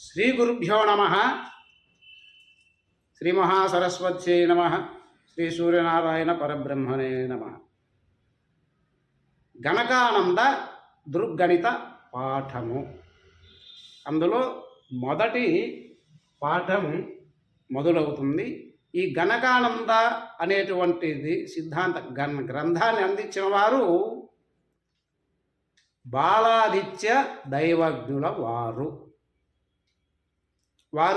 శ్రీ గురుభ్యో నమ. శ్రీ మహాసరస్వత్యై నమ. శ్రీ సూర్యనారాయణ పరబ్రహ్మణే నమ. గణకానంద దృగ్గణిత పాఠము. అందులో మొదటి పాఠం మొదలవుతుంది. ఈ గణకానంద అనేటువంటిది సిద్ధాంత గ్రంథాన్ని అందించిన వారు బాలాదిత్య దైవజ్ఞుల వారు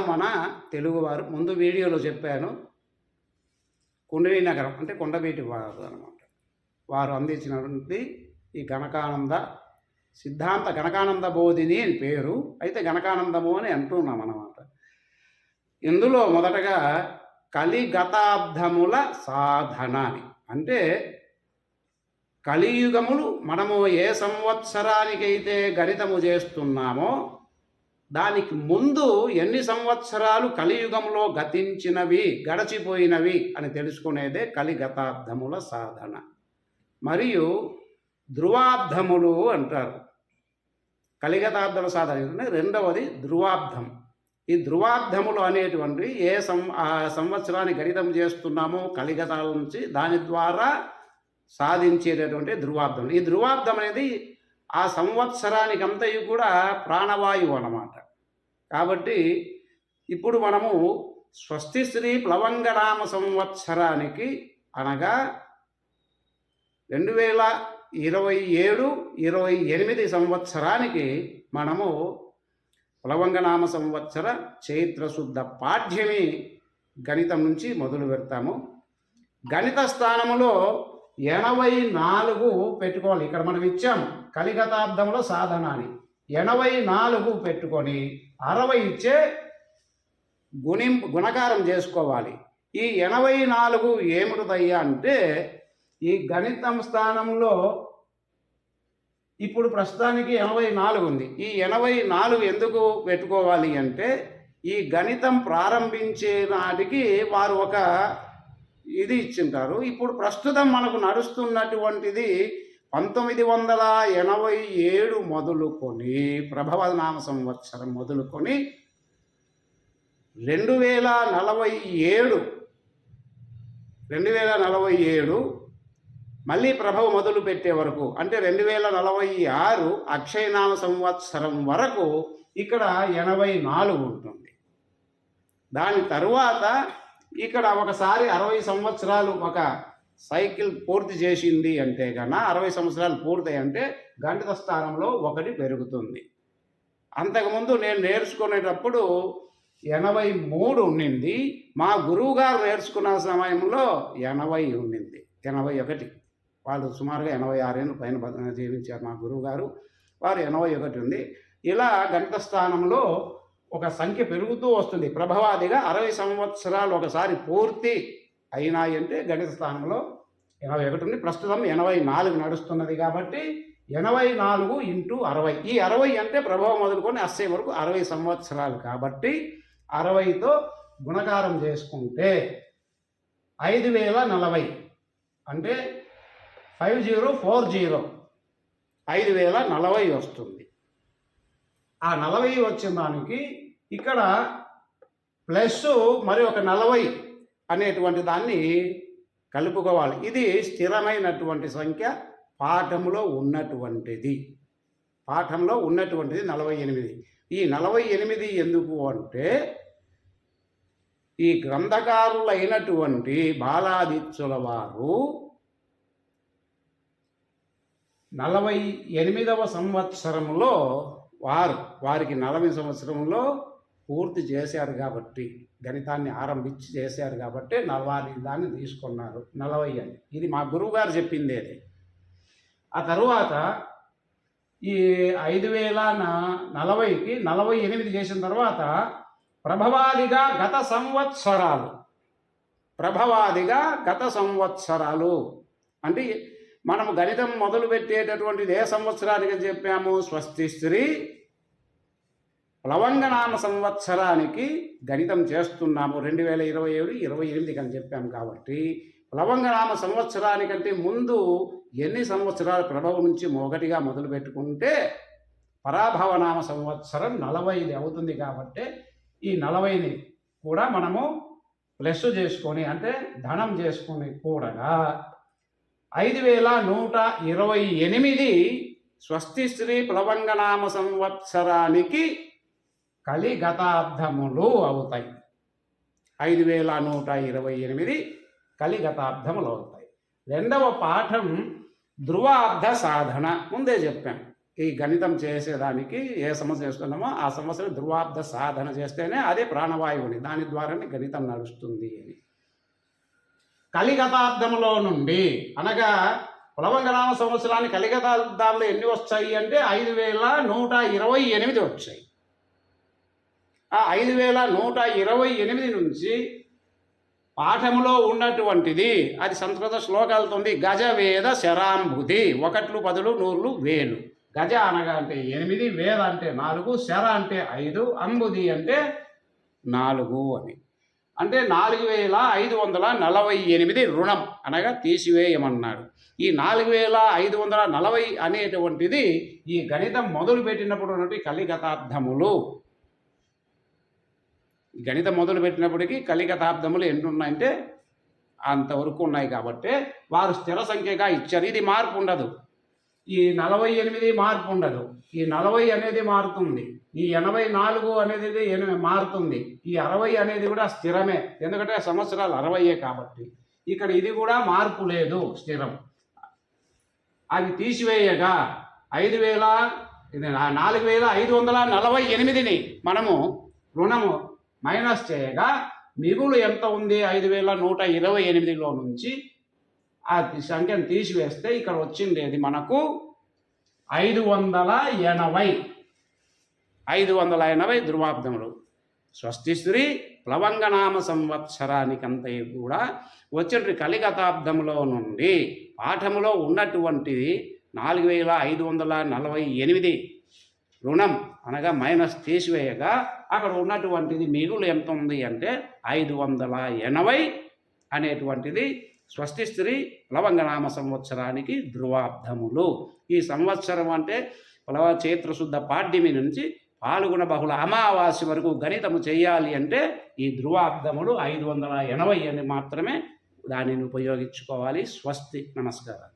మన తెలుగువారు. ముందు వీడియోలో చెప్పాను, కుండలి నగరం అంటే కొండవీటి వారు అనమాట. వారు అందించినటువంటి ఈ గణకానంద సిద్ధాంత గణకానంద బోధిని అని పేరు. అయితే గణకానందము అని అంటున్నాం అన్నమాట. ఇందులో మొదటగా కలిగతాబ్దముల సాధన అని, అంటే కలియుగములు మనము ఏ సంవత్సరానికైతే గణితము చేస్తున్నామో దానికి ముందు ఎన్ని సంవత్సరాలు కలియుగంలో గడిచిపోయినవి అని తెలుసుకునేదే కలిగతాబ్దముల సాధన. మరియు ధ్రువాబ్దములు అంటారు. కలిగతాబ్దముల సాధన అంటే రెండవది ధ్రువాబ్దం. ఈ ధ్రువాబ్దములు అనేటువంటి ఏ సంవత్సరాన్ని గణితం చేస్తున్నామో కలిగతాల నుంచి దాని ద్వారా సాధించేటటువంటి ధ్రువాబ్దం. ఈ ధ్రువాబ్దం అనేది ఆ సంవత్సరానికి అంతయు కూడా ప్రాణవాయువు అన్నమాట. కాబట్టి ఇప్పుడు మనము స్వస్తి శ్రీ ప్లవంగనామ సంవత్సరానికి అనగా 2027-28 సంవత్సరానికి మనము ప్లవంగనామ సంవత్సర చైత్రశుద్ధ పాఠ్యమి గణితం నుంచి మొదలు పెడతాము. గణిత స్థానములో 84 పెట్టుకోవాలి. ఇక్కడ మనం ఇచ్చాము కలిగతాబ్దముల సాధన అని. 84 పెట్టుకొని 60 ఇచ్చే గుణకారం చేసుకోవాలి. ఈ 84 ఏమిటిదయ్యా అంటే ఈ గణితం స్థానంలో ఇప్పుడు ప్రస్తుతానికి 84 ఉంది. ఈ 84 ఎందుకు పెట్టుకోవాలి అంటే ఈ గణితం ప్రారంభించే నాటికి వారు ఒక ఇది ఇచ్చింటారు. ఇప్పుడు ప్రస్తుతం మనకు నడుస్తున్నటువంటిది 1987 మొదలుకొని ప్రభవనామ సంవత్సరం మొదలుకొని 2047 మళ్ళీ ప్రభవ మొదలు పెట్టే వరకు అంటే 2046 అక్షయనామ సంవత్సరం వరకు ఇక్కడ 84 ఉంటుంది. దాని తరువాత ఇక్కడ ఒకసారి 60 సంవత్సరాలు ఒక సైకిల్ పూర్తి చేసింది అంటే కన్నా 60 సంవత్సరాలు పూర్తయి అంటే గణిత స్థానంలో 1 పెరుగుతుంది. అంతకుముందు నేను నేర్చుకునేటప్పుడు 83 ఉండింది. మా గురువు గారు నేర్చుకున్న సమయంలో 80 ఉండింది, 81. వాళ్ళు సుమారుగా 86 ఏళ్ళు పైన జీవించారు మా గురువు గారు. వారు 81 ఉంది. ఇలా గణిత స్థానంలో ఒక సంఖ్య పెరుగుతూ వస్తుంది. ప్రభవాదిగా 60 సంవత్సరాలు ఒకసారి పూర్తి అయినాయి అంటే గణిత స్థానంలో 81 ఉంది. ప్రస్తుతం 84 నడుస్తున్నది. కాబట్టి 84 × 60. ఈ 60 అంటే ప్రభావం మొదలుకొని 80 వరకు 60 సంవత్సరాలు. కాబట్టి 60తో గుణకారం చేసుకుంటే 5040 అంటే 5040 5040 వస్తుంది. ఆ 40 వచ్చిన దానికి ఇక్కడ ప్లస్ మరి ఒక 40 అనేటువంటి దాన్ని కలుపుకోవాలి. ఇది స్థిరమైనటువంటి సంఖ్య పాఠంలో ఉన్నటువంటిది 48. ఈ 48 ఎందుకు అంటే ఈ గ్రంథకారులైనటువంటి బాలాదిత్యుల వారు 48వ సంవత్సరంలో వారికి 40 సంవత్సరంలో పూర్తి చేశారు కాబట్టి గణితాన్ని ఆరంభించి చేశారు కాబట్టి 40 దాన్ని తీసుకున్నారు 40 అని. ఇది మా గురువుగారు చెప్పింది. అది ఆ తరువాత ఈ 5040కి 48 చేసిన తర్వాత ప్రభవాదిగా గత సంవత్సరాలు అంటే మనము గణితం మొదలు పెట్టేటటువంటిది ఏ సంవత్సరానికి చెప్పాము? స్వస్తి శ్రీ ప్లవంగనామ సంవత్సరానికి గణితం చేస్తున్నాము. 2027-28 అని చెప్పాము. కాబట్టి ప్లవంగనామ సంవత్సరానికంటే ముందు ఎన్ని సంవత్సరాల ప్రభావం నుంచి 1గా మొదలు పెట్టుకుంటే పరాభవనామ సంవత్సరం 45 అవుతుంది కాబట్టి ఈ 40ని కూడా మనము ప్లస్ చేసుకొని అంటే ధనం చేసుకొని కూడగా 5128 స్వస్తి శ్రీ ప్లవంగనామ సంవత్సరానికి కలిగతాబ్దములు అవుతాయి. 5128 కలిగతాబ్దములు అవుతాయి. రెండవ పాఠం ధ్రువాబ్ద సాధన. ముందే చెప్పాం, ఈ గణితం చేసేదానికి ఏ సమస్య చేస్తున్నామో ఆ సమస్యను ధ్రువాబ్ద సాధన చేస్తేనే అదే ప్రాణవాయువుని, దాని ద్వారానే గణితం నడుస్తుంది అని. కలిగతాబ్దములో నుండి అనగా ప్లవంగనామ సంవత్సరానికి కలిగతాబ్దాలు ఎన్ని వచ్చాయి అంటే 5128 వచ్చాయి. ఆ 5128 నుంచి పాఠములో ఉన్నటువంటిది అది సంస్కృత శ్లోకాలతో గజవేద శరాంభుతి, 1 10 100 1000. గజ అనగా అంటే 8, వేద అంటే 4, శర అంటే 5, అంబుది అంటే 4 అని. అంటే 4548 రుణం అనగా తీసివేయమన్నాడు. ఈ 4540 అనేటువంటిది ఈ గణితం మొదలుపెట్టినప్పుడు ఉన్నటువంటి కలిగతాబ్దములు. గణితం మొదలుపెట్టినప్పటికీ కలిగతాబ్దములు ఎన్ని ఉన్నాయంటే అంతవరకు ఉన్నాయి. కాబట్టి వారు స్థిర సంఖ్యగా ఇచ్చారు. ఇది మార్పు ఉండదు. ఈ 48 మార్పు ఉండదు. ఈ 40 అనేది మారుతుంది. ఈ 84 అనేది మారుతుంది. ఈ 60 అనేది కూడా స్థిరమే, ఎందుకంటే సంవత్సరాలు 60 కాబట్టి. ఇక్కడ ఇది కూడా మార్పు లేదు, స్థిరం. అవి తీసివేయగా 4548ని మనము రుణము మైనస్ చేయగా మిగులు ఎంత ఉంది? 5128లో నుంచి ఆ సంఖ్యను తీసివేస్తే ఇక్కడ వచ్చిండేది మనకు 580 ధ్రువాబ్దములు. స్వస్తి శ్రీ ప్లవంగనామ సంవత్సరానికంతా కూడా వచ్చిన కలిగతాబ్దములో నుండి పాఠములో ఉన్నటువంటిది 4548 రుణం అనగా మైనస్ తీసివేయగా అక్కడ ఉన్నటువంటిది మిగులు ఎంత ఉంది అంటే 580 అనేటువంటిది స్వస్తి స్త్రీ ప్లవంగనామ సంవత్సరానికి ధ్రువాబ్దములు. ఈ సంవత్సరం అంటే చైత్రశుద్ధ పాడ్యమి నుంచి పాల్గొన బహుళ అమావాస్య వరకు గణితము చేయాలి అంటే ఈ ధ్రువాబ్దములు 580 అని మాత్రమే దానిని ఉపయోగించుకోవాలి. స్వస్తి. నమస్కారం.